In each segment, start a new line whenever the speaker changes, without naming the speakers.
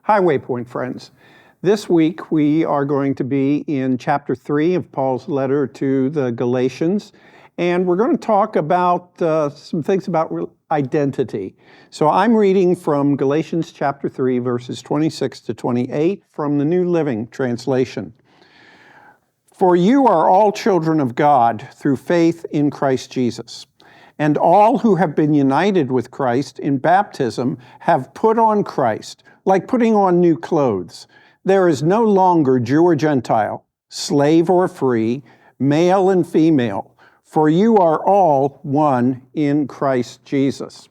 Hi, Waypoint friends. This week we are going to be in chapter 3 of Paul's letter to the Galatians, and we're going to talk about some things about identity. So I'm reading from Galatians chapter 3, verses 26 to 28 from the New Living Translation. For you are all children of God through faith in Christ Jesus. And all who have been united with Christ in baptism have put on Christ, like putting on new clothes. There is no longer Jew or Gentile, slave or free, male and female, for you are all one in Christ Jesus.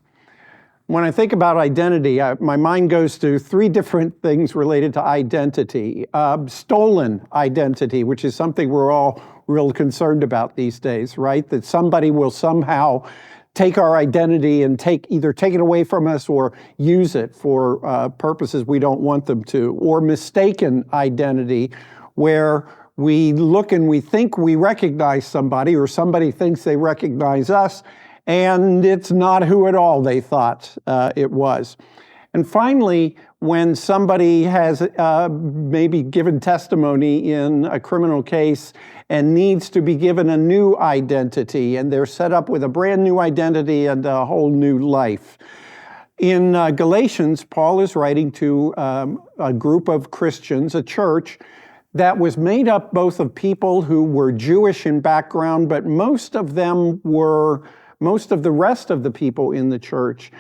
When I think about identity, my mind goes to three different things related to identity. Stolen identity, which is something we're all real concerned about these days, right? That somebody will somehow take our identity and either take it away from us or use it for purposes we don't want them to. Or mistaken identity, where we look and we think we recognize somebody, or somebody thinks they recognize us, and it's not who at all they thought it was. And finally, when somebody has maybe given testimony in a criminal case and needs to be given a new identity, and they're set up with a brand new identity and a whole new life. In Galatians, Paul is writing to a group of Christians, a church, that was made up both of people who were Jewish in background, but most of the rest of the people in the church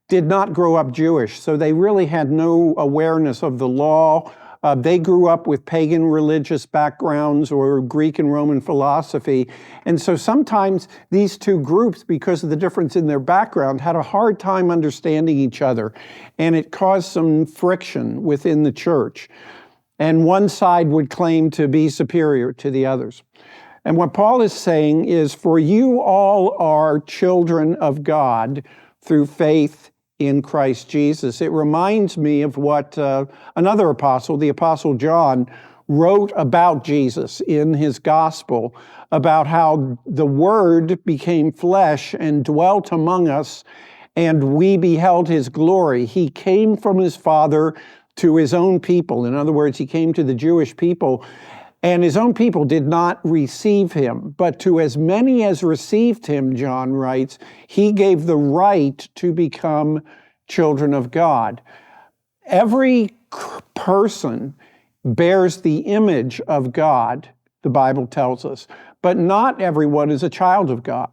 did not grow up Jewish, so they really had no awareness of the law. They grew up with pagan religious backgrounds or Greek and Roman philosophy. And so sometimes these two groups, because of the difference in their background, had a hard time understanding each other. And it caused some friction within the church. And one side would claim to be superior to the others. And what Paul is saying is, for you all are children of God through faith in Christ Jesus. It reminds me of what another apostle, the Apostle John, wrote about Jesus in his gospel, about how the Word became flesh and dwelt among us, and we beheld his glory. He came from his Father to his own people. In other words, he came to the Jewish people, and his own people did not receive him. But to as many as received him, John writes, he gave the right to become children of God. Every person bears the image of God, the Bible tells us, but not everyone is a child of God.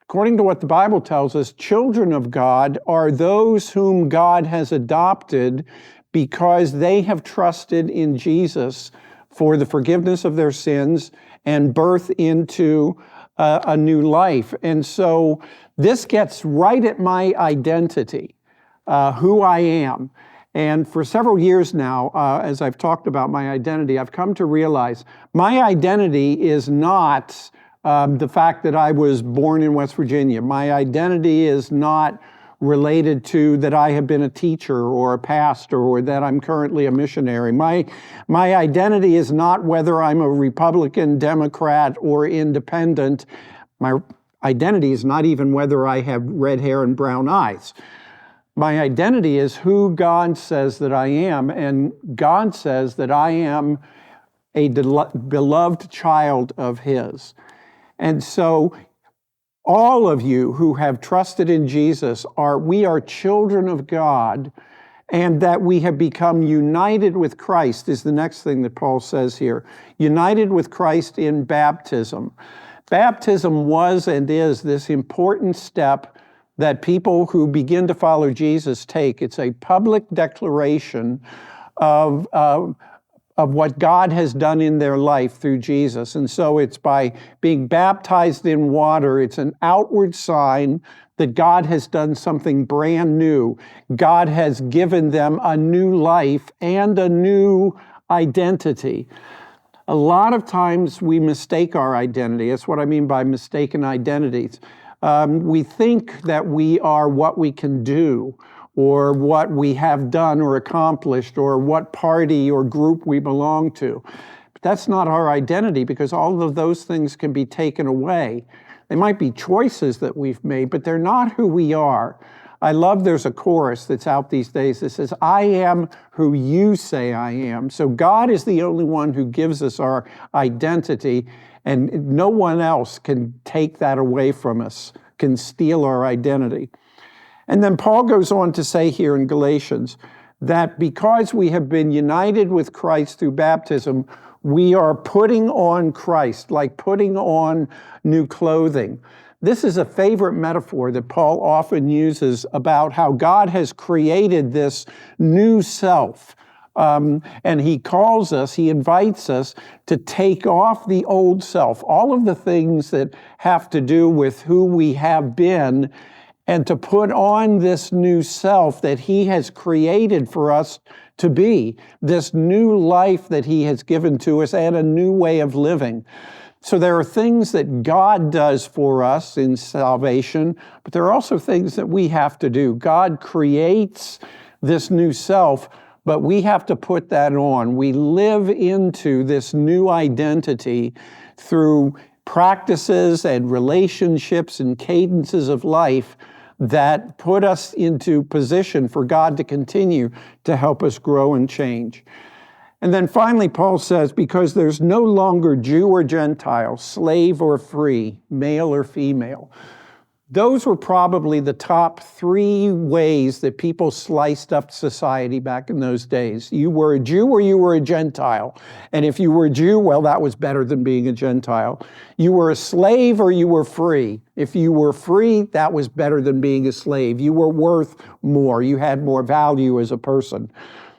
According to what the Bible tells us, children of God are those whom God has adopted because they have trusted in Jesus for the forgiveness of their sins and birth into a new life. And so this gets right at my identity, who I am. And for several years now, as I've talked about my identity, I've come to realize my identity is not the fact that I was born in West Virginia. My identity is not related to that I have been a teacher or a pastor or that I'm currently a missionary. My identity is not whether I'm a Republican, Democrat, or independent. My identity is not even whether I have red hair and brown eyes. My identity is who God says that I am, and God says that I am a beloved child of his. And so all of you who have trusted in Jesus we are children of God, and that we have become united with Christ is the next thing that Paul says here. United with Christ in baptism. Baptism was and is this important step that people who begin to follow Jesus take. It's a public declaration of what God has done in their life through Jesus. And so it's by being baptized in water, it's an outward sign that God has done something brand new. God has given them a new life and a new identity. A lot of times we mistake our identity. That's what I mean by mistaken identities. We think that we are what we can do, or what we have done or accomplished, or what party or group we belong to. But that's not our identity, because all of those things can be taken away. They might be choices that we've made, but they're not who we are. I love there's a chorus that's out these days that says, I am who you say I am. So God is the only one who gives us our identity, and no one else can take that away from us, can steal our identity. And then Paul goes on to say here in Galatians that because we have been united with Christ through baptism, we are putting on Christ, like putting on new clothing. This is a favorite metaphor that Paul often uses about how God has created this new self. And he calls us, he invites us to take off the old self, all of the things that have to do with who we have been, and to put on this new self that he has created for us to be, this new life that he has given to us and a new way of living. So there are things that God does for us in salvation, but there are also things that we have to do. God creates this new self, but we have to put that on. We live into this new identity through practices and relationships and cadences of life that put us into position for God to continue to help us grow and change. And then finally, Paul says, because there's no longer Jew or Gentile, slave or free, male or female. Those were probably the top 3 ways that people sliced up society back in those days. You were a Jew or you were a Gentile. And if you were a Jew, well, that was better than being a Gentile. You were a slave or you were free. If you were free, that was better than being a slave. You were worth more. You had more value as a person.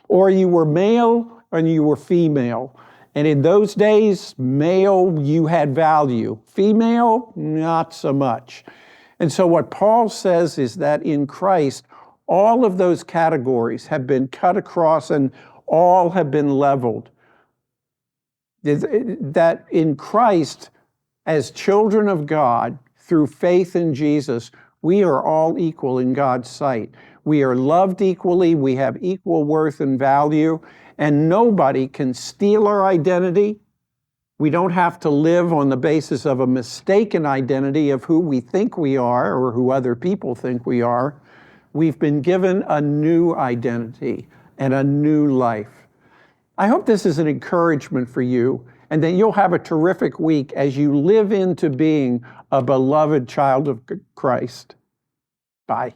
Or you were male and you were female. And in those days, male, you had value. Female, not so much. And so what Paul says is that in Christ, all of those categories have been cut across and all have been leveled. That in Christ, as children of God, through faith in Jesus, we are all equal in God's sight. We are loved equally, we have equal worth and value, and nobody can steal our identity. We don't have to live on the basis of a mistaken identity of who we think we are or who other people think we are. We've been given a new identity and a new life. I hope this is an encouragement for you and that you'll have a terrific week as you live into being a beloved child of Christ. Bye.